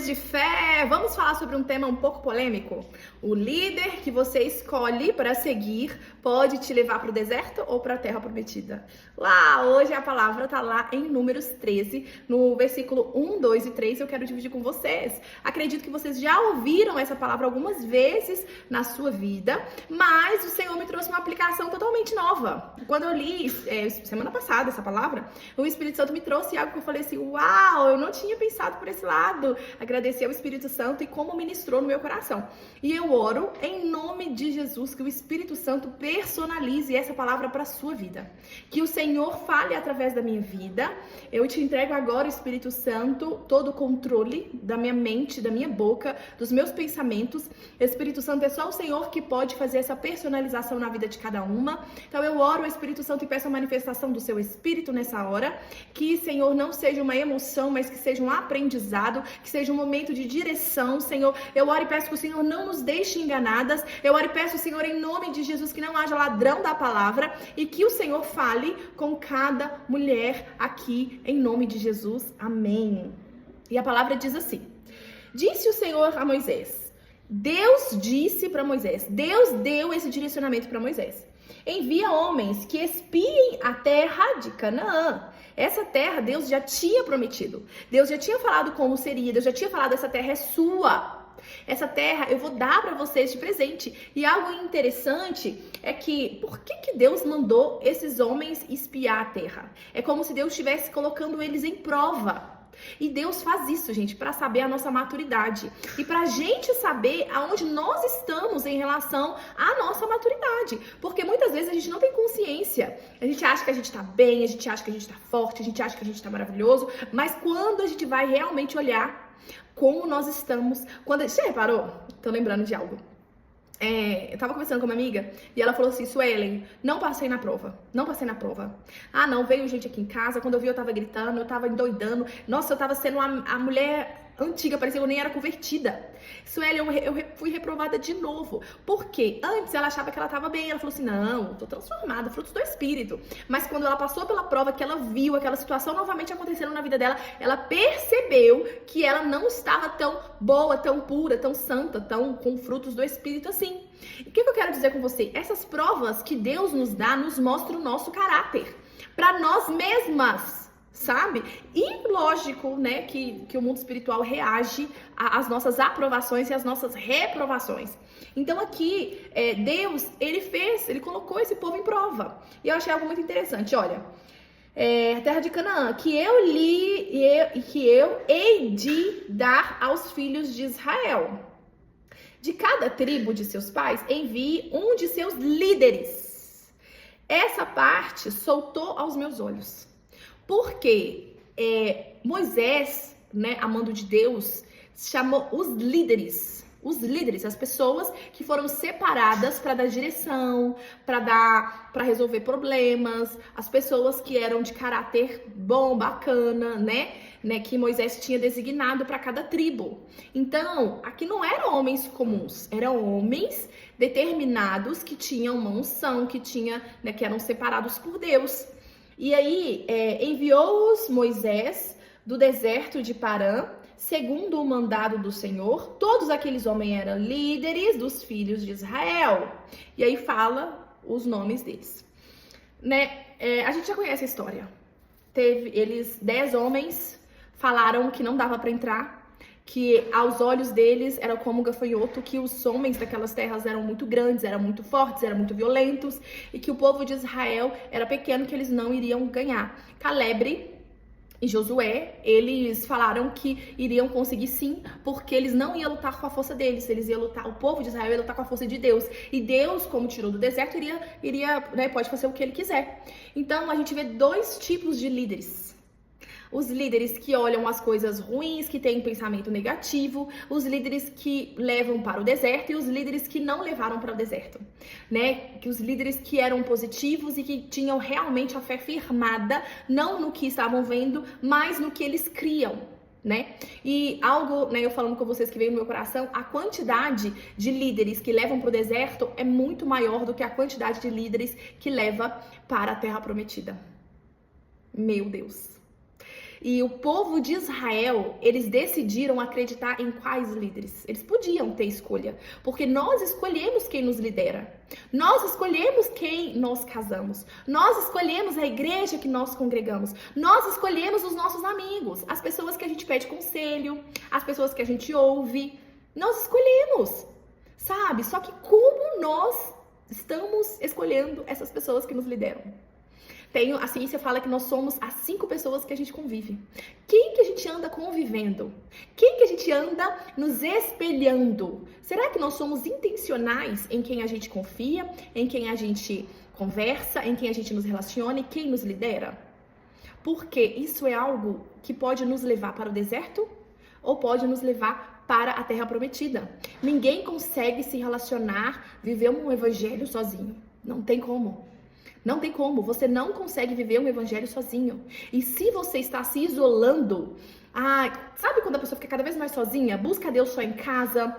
de fé, vamos falar sobre um tema um pouco polêmico. O líder que você escolhe para seguir pode te levar para o deserto ou para a terra prometida. Lá, hoje a palavra está lá em Números 13, no versículo 1, 2 e 3, eu quero dividir com vocês. Acredito que vocês já ouviram essa palavra algumas vezes na sua vida, mas o Senhor me trouxe uma aplicação totalmente nova. Quando eu li semana passada essa palavra, o Espírito Santo me trouxe algo que eu falei assim, uau, eu não tinha pensado por esse lado. Agradecer ao Espírito Santo e como ministrou no meu coração. E eu oro em nome de Jesus que o Espírito Santo personalize essa palavra para a sua vida. Que o Senhor fale através da minha vida. Eu te entrego agora, Espírito Santo, todo o controle da minha mente, da minha boca, dos meus pensamentos. Espírito Santo, é só o Senhor que pode fazer essa personalização na vida de cada uma. Então eu oro ao Espírito Santo e peço a manifestação do seu Espírito nessa hora. Que, Senhor, não seja uma emoção, mas que seja um aprendizado, que seja um momento de direção, Senhor. Eu oro e peço que o Senhor não nos deixe enganadas. Eu oro e peço, Senhor, em nome de Jesus, que não haja ladrão da palavra e que o Senhor fale com cada mulher aqui, em nome de Jesus. Amém. E a palavra diz assim: disse o Senhor a Moisés. Deus disse para Moisés, Deus deu esse direcionamento para Moisés. Envia homens que espiem a terra de Canaã. Essa terra Deus já tinha prometido. Deus já tinha falado como seria. Deus já tinha falado, essa terra é sua. Essa terra eu vou dar para vocês de presente. E algo interessante é que, por que Deus mandou esses homens espiar a terra? É como se Deus estivesse colocando eles em prova. E Deus faz isso, gente, para saber a nossa maturidade. E para a gente saber aonde nós estamos em relação à nossa maturidade. Porque muitas vezes a gente não tem consciência. A gente acha que a gente tá bem, a gente acha que a gente tá forte, a gente acha que a gente tá maravilhoso. Mas quando a gente vai realmente olhar como nós estamos... Você já reparou? Tô lembrando de algo. Eu tava conversando com uma amiga e ela falou assim, Suelen, não passei na prova. Ah, não, veio gente aqui em casa, quando eu vi eu tava gritando, eu tava endoidando. Nossa, eu tava sendo a mulher antiga, parecia que eu nem era convertida. Suelen, eu fui reprovada de novo. Por quê? Antes ela achava que ela tava bem, ela falou assim, não, tô transformada, frutos do Espírito. Mas quando ela passou pela prova, que ela viu aquela situação novamente acontecendo na vida dela, ela percebeu que ela não estava tão boa, tão pura, tão santa, tão com frutos do Espírito assim. E o que eu quero dizer com você? Essas provas que Deus nos dá, nos mostram o nosso caráter. Para nós mesmas. Sabe? E lógico, né, que o mundo espiritual reage às nossas aprovações e às nossas reprovações. Então aqui, Deus, ele colocou esse povo em prova. E eu achei algo muito interessante, olha. A terra de Canaã, que eu hei de dar aos filhos de Israel. De cada tribo de seus pais, envie um de seus líderes. Essa parte soltou aos meus olhos. Porque Moisés, né, a mando de Deus, chamou os líderes, as pessoas que foram separadas para dar direção, para resolver problemas, as pessoas que eram de caráter bom, bacana, né, que Moisés tinha designado para cada tribo. Então, aqui não eram homens comuns, eram homens determinados que tinham uma unção, que eram separados por Deus. E aí, enviou-os Moisés do deserto de Parã, segundo o mandado do Senhor. Todos aqueles homens eram líderes dos filhos de Israel. E aí fala os nomes deles. A gente já conhece a história. 10 homens falaram que não dava para entrar, que aos olhos deles era como um gafanhoto, que os homens daquelas terras eram muito grandes, eram muito fortes, eram muito violentos, e que o povo de Israel era pequeno, que eles não iriam ganhar. Caleb e Josué, eles falaram que iriam conseguir sim, porque eles não iam lutar com a força deles, eles iam lutar, o povo de Israel ia lutar com a força de Deus, e Deus, como tirou do deserto, pode fazer o que ele quiser. Então a gente vê 2 tipos de líderes. Os líderes que olham as coisas ruins, que têm um pensamento negativo, os líderes que levam para o deserto e os líderes que não levaram para o deserto, né? Que os líderes que eram positivos e que tinham realmente a fé firmada, não no que estavam vendo, mas no que eles criam, né? E algo, né, eu falando com vocês que veio no meu coração, a quantidade de líderes que levam para o deserto é muito maior do que a quantidade de líderes que leva para a Terra Prometida. Meu Deus. E o povo de Israel, eles decidiram acreditar em quais líderes? Eles podiam ter escolha, porque nós escolhemos quem nos lidera. Nós escolhemos quem nós casamos. Nós escolhemos a igreja que nós congregamos. Nós escolhemos os nossos amigos, as pessoas que a gente pede conselho, as pessoas que a gente ouve. Nós escolhemos, sabe? Só que como nós estamos escolhendo essas pessoas que nos lideram? A ciência fala que nós somos as 5 pessoas que a gente convive. Quem que a gente anda convivendo? Quem que a gente anda nos espelhando? Será que nós somos intencionais em quem a gente confia, em quem a gente conversa, em quem a gente nos relaciona e quem nos lidera? Porque isso é algo que pode nos levar para o deserto ou pode nos levar para a terra prometida. Ninguém consegue se relacionar, viver um evangelho sozinho. Não tem como. Não tem como, você não consegue viver um evangelho sozinho. E se você está se isolando, sabe quando a pessoa fica cada vez mais sozinha? Busca Deus só em casa,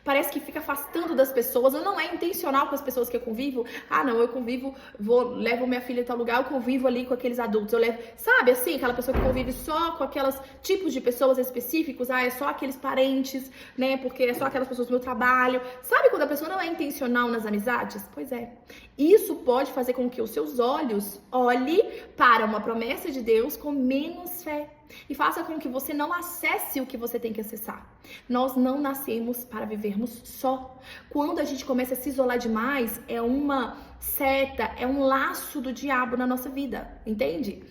parece que fica afastando das pessoas, ou não é intencional com as pessoas que eu convivo. Não, eu convivo, levo minha filha em tal lugar, eu convivo ali com aqueles adultos, sabe assim, aquela pessoa que convive só com aqueles tipos de pessoas específicos, é só aqueles parentes, né, porque é só aquelas pessoas do meu trabalho. Sabe quando a pessoa não é intencional nas amizades? Pois é. Isso pode fazer com que os seus olhos olhem para uma promessa de Deus com menos fé. E faça com que você não acesse o que você tem que acessar. Nós não nascemos para vivermos só. Quando a gente começa a se isolar demais, é uma seta, é um laço do diabo na nossa vida, entende?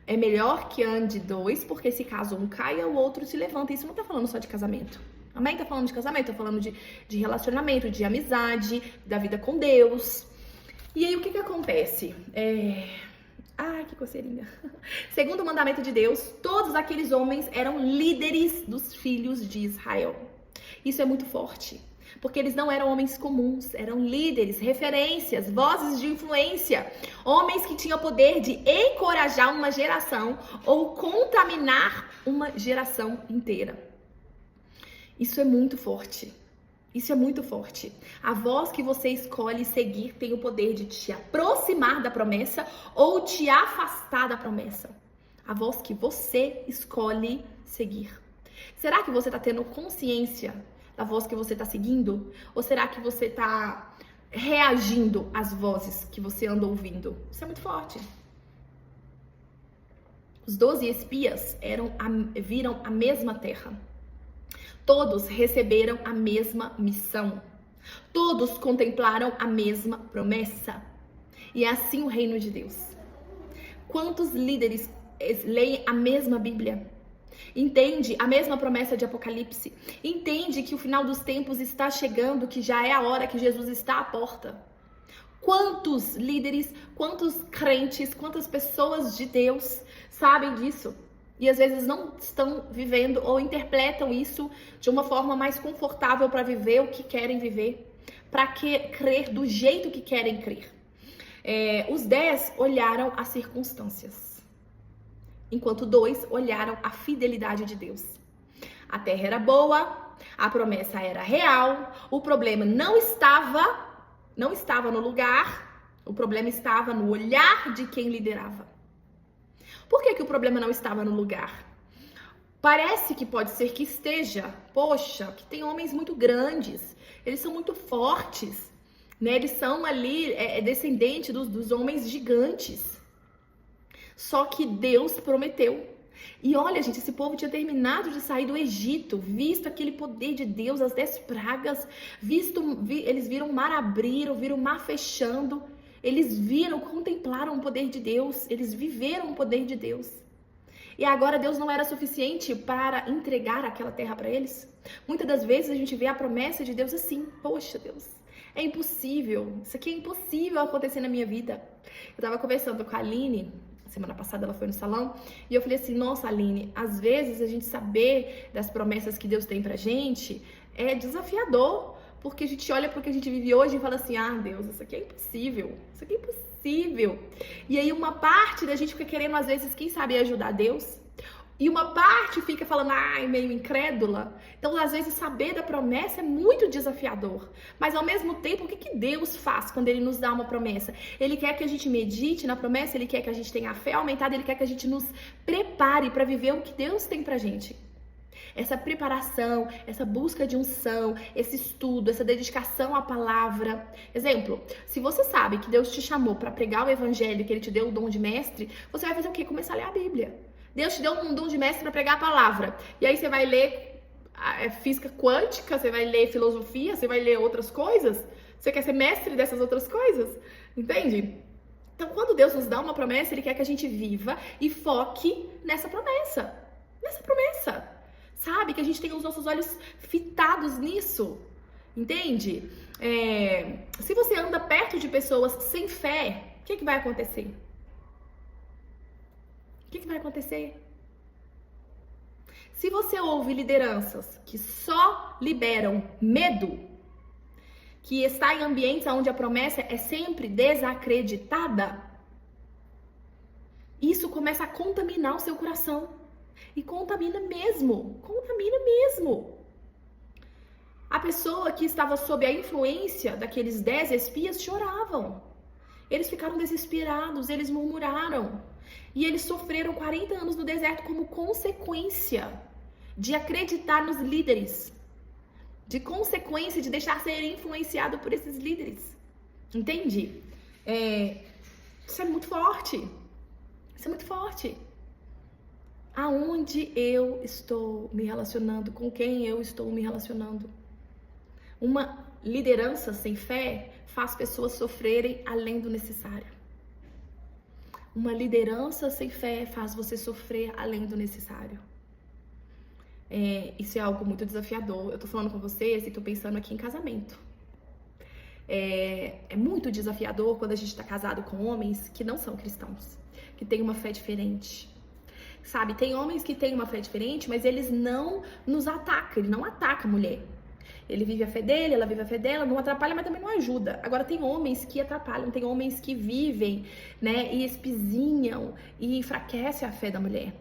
É melhor que ande 2, porque se caso um caia, o outro se levanta. Isso não tá falando só de casamento. Amém? Tá falando de casamento, tá falando de relacionamento, de amizade, da vida com Deus. E aí, o que acontece? Que coceirinha. Segundo o mandamento de Deus, todos aqueles homens eram líderes dos filhos de Israel. Isso é muito forte, porque eles não eram homens comuns, eram líderes, referências, vozes de influência, homens que tinham o poder de encorajar uma geração ou contaminar uma geração inteira. Isso é muito forte. Isso é muito forte. A voz que você escolhe seguir tem o poder de te aproximar da promessa ou te afastar da promessa. A voz que você escolhe seguir. Será que você está tendo consciência da voz que você está seguindo? Ou será que você está reagindo às vozes que você anda ouvindo? Isso é muito forte. Os 12 espias viram a mesma terra. Todos receberam a mesma missão. Todos contemplaram a mesma promessa. E é assim o reino de Deus. Quantos líderes leem a mesma Bíblia? Entende a mesma promessa de Apocalipse? Entende que o final dos tempos está chegando, que já é a hora que Jesus está à porta? Quantos líderes, quantos crentes, quantas pessoas de Deus sabem disso? E às vezes não estão vivendo ou interpretam isso de uma forma mais confortável para viver o que querem viver, para crer do jeito que querem crer. Os 10 olharam as circunstâncias, enquanto 2 olharam a fidelidade de Deus. A terra era boa, a promessa era real, o problema não estava no lugar, o problema estava no olhar de quem liderava. Por que o problema não estava no lugar? Parece que pode ser que esteja, que tem homens muito grandes, eles são muito fortes, né? Eles são ali descendentes dos homens gigantes. Só que Deus prometeu. E olha, gente, esse povo tinha terminado de sair do Egito, visto aquele poder de Deus, as 10 pragas, eles viram o mar abrir, viram o mar fechando. Eles contemplaram o poder de Deus, eles viveram o poder de Deus. E agora Deus não era suficiente para entregar aquela terra para eles? Muitas das vezes a gente vê a promessa de Deus assim, Deus, é impossível, isso aqui é impossível acontecer na minha vida. Eu estava conversando com a Aline, semana passada ela foi no salão, e eu falei assim, nossa Aline, às vezes a gente saber das promessas que Deus tem pra gente é desafiador. Porque a gente olha para o que a gente vive hoje e fala assim, Deus, isso aqui é impossível, isso aqui é impossível. E aí uma parte da gente fica querendo, às vezes, quem sabe ajudar Deus, E uma parte fica falando, ai, meio incrédula. Então, às vezes, saber da promessa é muito desafiador. Mas, ao mesmo tempo, o que Deus faz quando Ele nos dá uma promessa? Ele quer que a gente medite na promessa, Ele quer que a gente tenha a fé aumentada, Ele quer que a gente nos prepare para viver o que Deus tem pra gente. Essa preparação, essa busca de unção, esse estudo, essa dedicação à palavra. Exemplo, se você sabe que Deus te chamou para pregar o evangelho, que Ele te deu o dom de mestre, você vai fazer o quê? Começar a ler a Bíblia. Deus te deu um dom de mestre para pregar a palavra. E aí você vai ler física quântica, você vai ler filosofia, você vai ler outras coisas. Você quer ser mestre dessas outras coisas? Entende? Então, quando Deus nos dá uma promessa, Ele quer que a gente viva e foque nessa promessa. Nessa promessa. Sabe? Que a gente tenha os nossos olhos fitados nisso. Entende? Se você anda perto de pessoas sem fé, o que vai acontecer? O que vai acontecer? Se você ouve lideranças que só liberam medo, que está em ambientes onde a promessa é sempre desacreditada, isso começa a contaminar o seu coração. E contamina mesmo. Contamina mesmo. A pessoa que estava sob a influência daqueles 10 espias choravam. Eles ficaram desesperados, eles murmuraram. E eles sofreram 40 anos no deserto como consequência de acreditar nos líderes. De consequência de deixar ser influenciado por esses líderes. Entende? Isso é muito forte. Isso é muito forte. Aonde eu estou me relacionando? Com quem eu estou me relacionando? Uma liderança sem fé faz pessoas sofrerem além do necessário. Uma liderança sem fé faz você sofrer além do necessário. Isso é algo muito desafiador. Eu tô falando com vocês e tô pensando aqui em casamento. É muito desafiador quando a gente tá casado com homens que não são cristãos, que têm uma fé diferente. Sabe, tem homens que têm uma fé diferente, mas eles não nos atacam, ele não ataca a mulher. Ele vive a fé dele, ela vive a fé dela, não atrapalha, mas também não ajuda. Agora, tem homens que atrapalham, tem homens que vivem, né, e espizinham e enfraquecem a fé da mulher.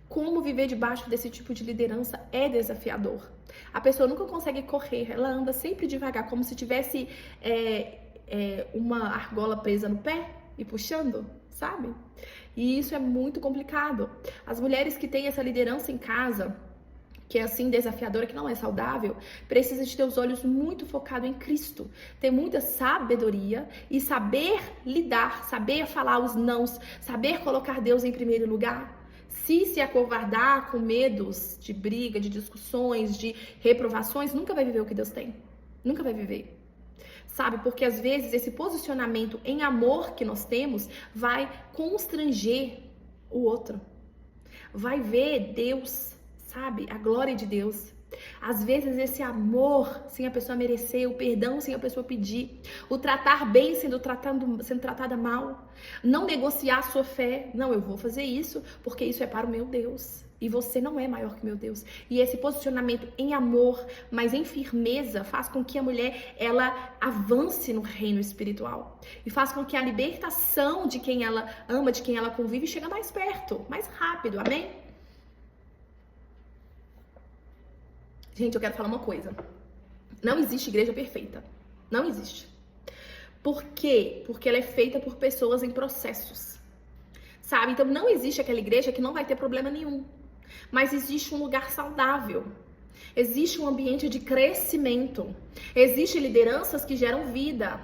Como viver debaixo desse tipo de liderança é desafiador. A pessoa nunca consegue correr, ela anda sempre devagar, como se tivesse uma argola presa no pé e puxando, sabe? E isso é muito complicado. As mulheres que têm essa liderança em casa, que é assim desafiadora, que não é saudável, precisa de ter os olhos muito focados em Cristo, ter muita sabedoria e saber lidar, saber falar os nãos, saber colocar Deus em primeiro lugar. Se acovardar com medos de briga, de discussões, de reprovações, nunca vai viver o que Deus tem. Nunca vai viver. Sabe? Porque às vezes esse posicionamento em amor que nós temos vai constranger o outro. Vai ver Deus, sabe? A glória de Deus. Às vezes esse amor sem a pessoa merecer, o perdão sem a pessoa pedir, o tratar bem sendo tratada mal, não negociar a sua fé. Não, eu vou fazer isso porque isso é para o meu Deus. E você não é maior que meu Deus. E esse posicionamento em amor, mas em firmeza, faz com que a mulher, ela avance no reino espiritual. E faz com que a libertação de quem ela ama, de quem ela convive, chegue mais perto, mais rápido. Amém? Gente, eu quero falar uma coisa. Não existe igreja perfeita. Não existe. Por quê? Porque ela é feita por pessoas em processos. Sabe? Então não existe aquela igreja que não vai ter problema nenhum. Mas existe um lugar saudável. Existe um ambiente de crescimento. Existem lideranças que geram vida.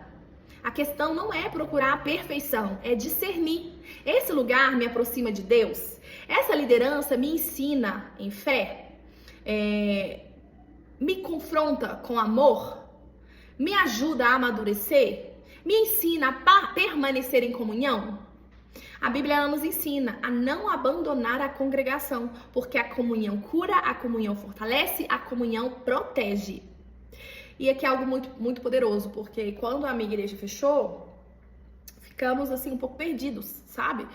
A questão não é procurar a perfeição, é discernir. Esse lugar me aproxima de Deus. Essa liderança me ensina em fé. Me confronta com amor. Me ajuda a amadurecer. Me ensina a permanecer em comunhão. A Bíblia ela nos ensina a não abandonar a congregação, porque a comunhão cura, a comunhão fortalece, a comunhão protege. E aqui é algo muito, muito poderoso, porque quando a minha igreja fechou, ficamos assim um pouco perdidos, sabe?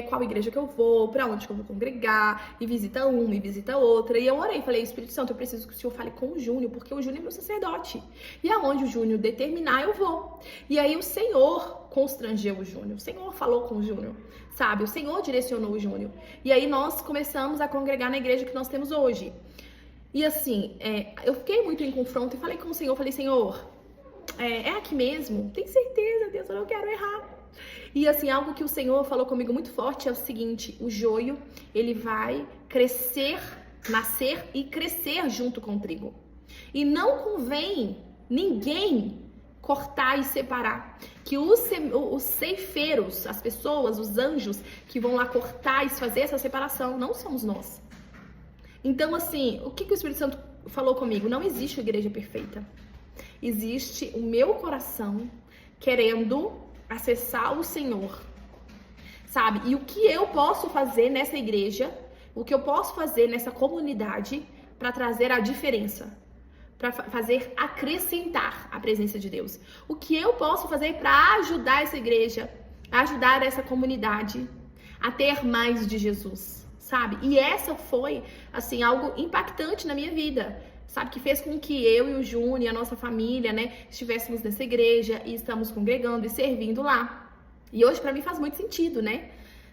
Qual igreja que eu vou, pra onde que eu vou congregar, e visita uma, e visita outra. E eu orei, falei, Espírito Santo, eu preciso que o Senhor fale com o Júnior, porque o Júnior é meu sacerdote. E aonde o Júnior determinar, eu vou. E aí o Senhor constrangeu o Júnior, o Senhor falou com o Júnior, sabe? O Senhor direcionou o Júnior. E aí nós começamos a congregar na igreja que nós temos hoje. E assim, eu fiquei muito em confronto e falei com o Senhor, falei, Senhor, é aqui mesmo? Tem certeza, Deus, eu não quero errar. E assim, algo que o Senhor falou comigo muito forte é o seguinte, o joio, ele vai crescer, nascer e crescer junto com o trigo. E não convém ninguém cortar e separar. Que os ceifeiros, as pessoas, os anjos que vão lá cortar e fazer essa separação, não somos nós. Então assim, o que o Espírito Santo falou comigo? Não existe igreja perfeita. Existe o meu coração querendo acessar o Senhor, sabe? E o que eu posso fazer nessa igreja, o que eu posso fazer nessa comunidade para trazer a diferença, para fazer acrescentar a presença de Deus. O que eu posso fazer para ajudar essa igreja, ajudar essa comunidade a ter mais de Jesus, sabe? E essa foi, assim, algo impactante na minha vida. Sabe, que fez com que eu e o Júnior e a nossa família, né, estivéssemos nessa igreja e estamos congregando e servindo lá. E hoje pra mim faz muito sentido, né?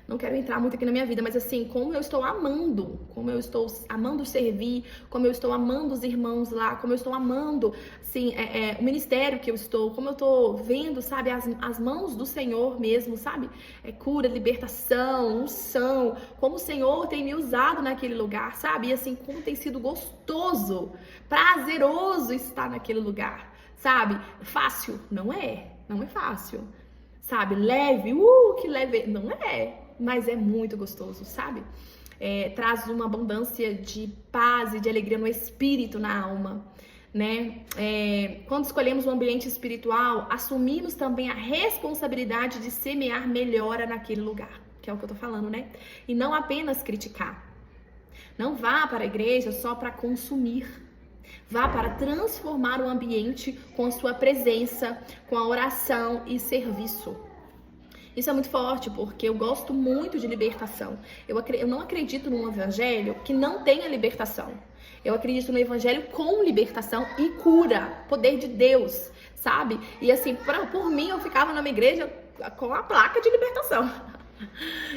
Não quero entrar muito aqui na minha vida, mas assim, como eu estou amando servir, como eu estou amando os irmãos lá, como eu estou amando, assim, o ministério que eu estou, como eu estou vendo, sabe, as mãos do Senhor mesmo, sabe? Cura, libertação, unção, como o Senhor tem me usado naquele lugar, sabe? E assim, como tem sido gostoso, prazeroso estar naquele lugar, sabe? Fácil? Não é fácil, sabe? Leve, que leve, não é. Mas é muito gostoso, sabe? Traz uma abundância de paz e de alegria no espírito, na alma, né? Quando escolhemos um ambiente espiritual, assumimos também a responsabilidade de semear melhora naquele lugar, que é o que eu tô falando, né? E não apenas criticar. Não vá para a igreja só para consumir. Vá para transformar o ambiente com a sua presença, com a oração e serviço. Isso é muito forte, porque eu gosto muito de libertação. Eu não acredito num evangelho que não tenha libertação. Eu acredito no evangelho com libertação e cura, poder de Deus, sabe? E assim, por mim, eu ficava numa igreja com a placa de libertação.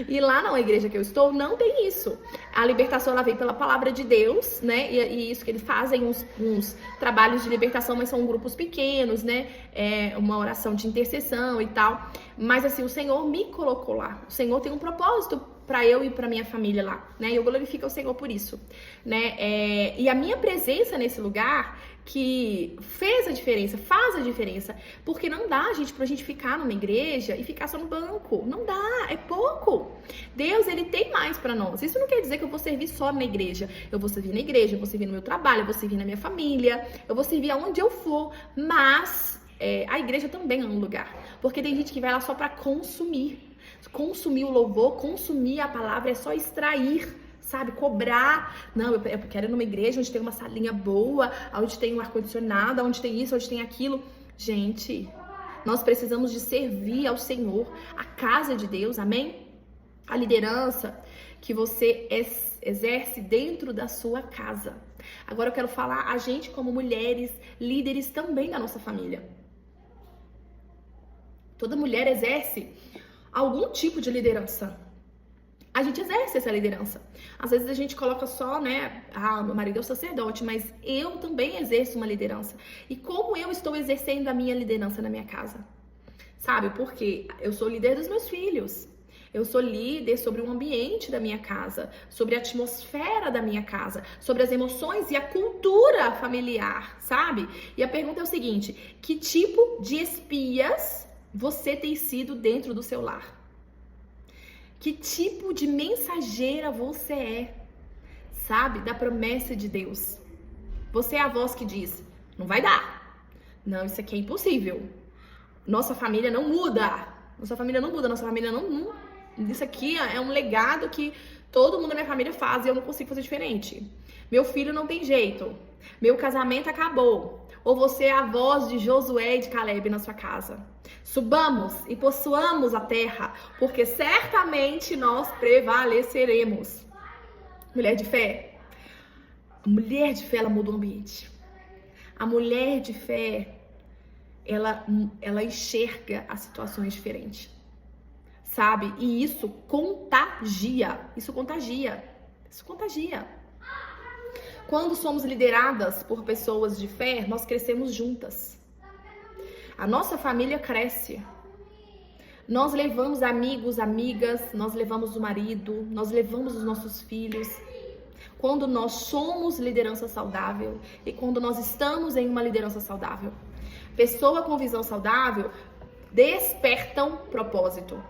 E lá na igreja que eu estou, não tem isso. A libertação, ela vem pela palavra de Deus, né? E isso que eles fazem, uns trabalhos de libertação, mas são grupos pequenos, né? Uma oração de intercessão e tal. Mas assim, o Senhor me colocou lá. O Senhor tem um propósito para eu e para minha família lá, né? E eu glorifico o Senhor por isso, né? E a minha presença nesse lugar que faz a diferença, porque não dá, gente, pra gente ficar numa igreja e ficar só no banco, não dá, é pouco. Deus, ele tem mais pra nós. Isso não quer dizer que eu vou servir só na igreja, eu vou servir na igreja, eu vou servir no meu trabalho, eu vou servir na minha família, eu vou servir aonde eu for, mas a igreja também é um lugar, porque tem gente que vai lá só pra consumir o louvor, consumir a palavra, é só extrair, sabe, cobrar. Não, eu quero ir numa igreja onde tem uma salinha boa, onde tem um ar-condicionado, onde tem isso, onde tem aquilo. Gente, nós precisamos de servir ao Senhor, a casa de Deus, amém? A liderança que você exerce dentro da sua casa. Agora eu quero falar a gente como mulheres, líderes também da nossa família. Toda mulher exerce algum tipo de liderança. A gente exerce essa liderança. Às vezes a gente coloca só, né? Meu marido é o sacerdote, mas eu também exerço uma liderança. E como eu estou exercendo a minha liderança na minha casa? Sabe? Porque eu sou líder dos meus filhos. Eu sou líder sobre o ambiente da minha casa, sobre a atmosfera da minha casa, sobre as emoções e a cultura familiar, sabe? E a pergunta é o seguinte: que tipo de espias você tem sido dentro do seu lar? Que tipo de mensageira você é, sabe, da promessa de Deus? Você é a voz que diz, não vai dar. Não, isso aqui é impossível. Nossa família não muda. Nossa família não... Isso aqui é um legado que todo mundo da minha família faz e eu não consigo fazer diferente. Meu filho não tem jeito. Meu casamento acabou. Ou você é a voz de Josué e de Caleb na sua casa. Subamos e possuamos a terra, porque certamente nós prevaleceremos. Mulher de fé. A mulher de fé, ela muda o ambiente. A mulher de fé, ela enxerga as situações diferentes. Sabe? E isso contagia. Isso contagia. Isso contagia. Quando somos lideradas por pessoas de fé, nós crescemos juntas. A nossa família cresce. Nós levamos amigos, amigas, nós levamos o marido, nós levamos os nossos filhos. Quando nós somos liderança saudável e quando nós estamos em uma liderança saudável. Pessoa com visão saudável despertam propósito,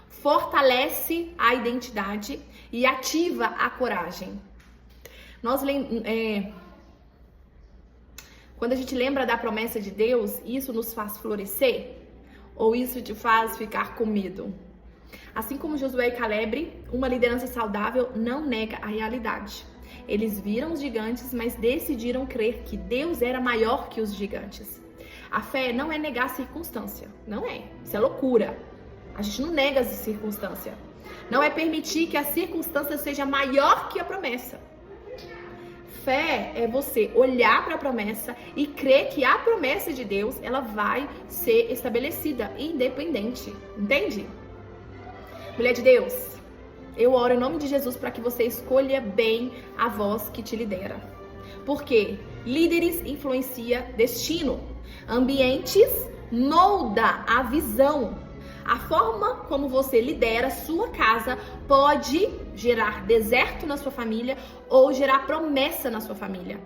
fortalece a identidade e ativa a coragem. Quando a gente lembra da promessa de Deus, isso nos faz florescer ou isso te faz ficar com medo? Assim como Josué e Caleb, uma liderança saudável não nega a realidade. Eles viram os gigantes, mas decidiram crer que Deus era maior que os gigantes. A fé não é negar a circunstância, não é. Isso é loucura. A gente não nega a circunstância. Não é permitir que a circunstância seja maior que a promessa. Fé é você olhar para a promessa e crer que a promessa de Deus, ela vai ser estabelecida, independente. Entende? Mulher de Deus, eu oro em nome de Jesus para que você escolha bem a voz que te lidera. Porque líderes influencia destino. Ambientes molda a visão. A forma como você lidera sua casa pode gerar deserto na sua família ou gerar promessa na sua família.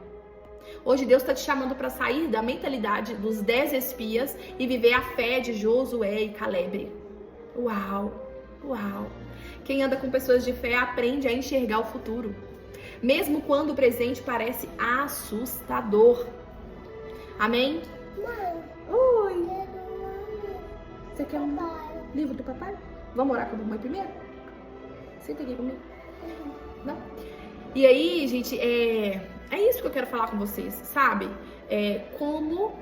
Hoje Deus está te chamando para sair da mentalidade dos 10 espias e viver a fé de Josué e Caleb. Uau, uau. Quem anda com pessoas de fé aprende a enxergar o futuro, mesmo quando o presente parece assustador. Amém? Mãe. Oi. Você quer um livro do papai? Vamos orar com a mamãe primeiro? Senta aqui comigo. Não? E aí, gente, é isso que eu quero falar com vocês, sabe? Como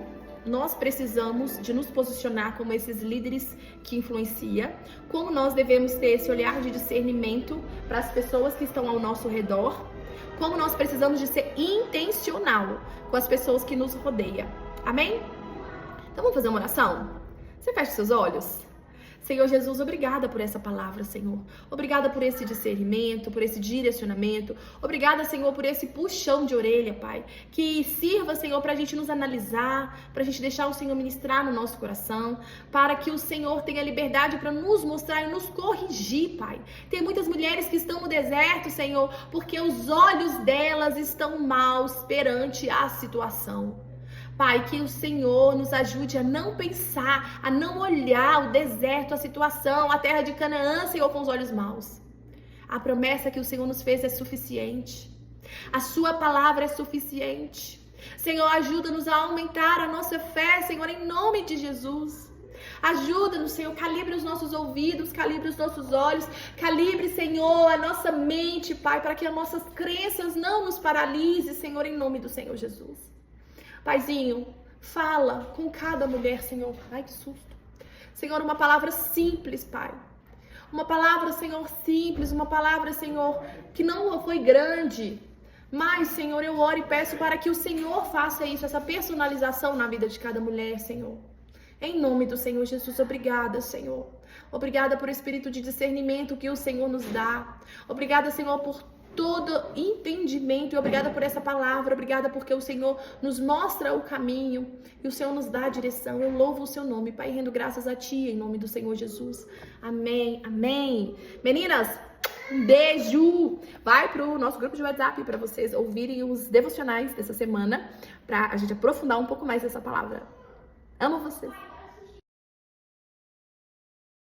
nós precisamos de nos posicionar como esses líderes que influenciam, como nós devemos ter esse olhar de discernimento para as pessoas que estão ao nosso redor, como nós precisamos de ser intencional com as pessoas que nos rodeiam. Amém? Então vamos fazer uma oração? Você fecha seus olhos? Senhor Jesus, obrigada por essa palavra, Senhor. Obrigada por esse discernimento, por esse direcionamento. Obrigada, Senhor, por esse puxão de orelha, Pai. Que sirva, Senhor, para a gente nos analisar, para a gente deixar o Senhor ministrar no nosso coração, para que o Senhor tenha liberdade para nos mostrar e nos corrigir, Pai. Tem muitas mulheres que estão no deserto, Senhor, porque os olhos delas estão maus perante a situação. Pai, que o Senhor nos ajude a não pensar, a não olhar o deserto, a situação, a terra de Canaã, Senhor, com os olhos maus. A promessa que o Senhor nos fez é suficiente. A sua palavra é suficiente. Senhor, ajuda-nos a aumentar a nossa fé, Senhor, em nome de Jesus. Ajuda-nos, Senhor, calibre os nossos ouvidos, calibre os nossos olhos, calibre, Senhor, a nossa mente, Pai, para que as nossas crenças não nos paralisem, Senhor, em nome do Senhor Jesus. Paizinho, fala com cada mulher, Senhor. Ai, que susto. Senhor, uma palavra simples, Pai. Uma palavra, Senhor, simples. Uma palavra, Senhor, que não foi grande. Mas, Senhor, eu oro e peço para que o Senhor faça isso, essa personalização na vida de cada mulher, Senhor. Em nome do Senhor Jesus, obrigada, Senhor. Obrigada por espírito de discernimento que o Senhor nos dá. Obrigada, Senhor, por todo entendimento, e obrigada por essa palavra, obrigada porque o Senhor nos mostra o caminho e o Senhor nos dá a direção. Eu louvo o seu nome, Pai, rendo graças a Ti, em nome do Senhor Jesus. Amém, amém. Meninas, um beijo! Vai pro nosso grupo de WhatsApp para vocês ouvirem os devocionais dessa semana, pra a gente aprofundar um pouco mais essa palavra. Amo vocês!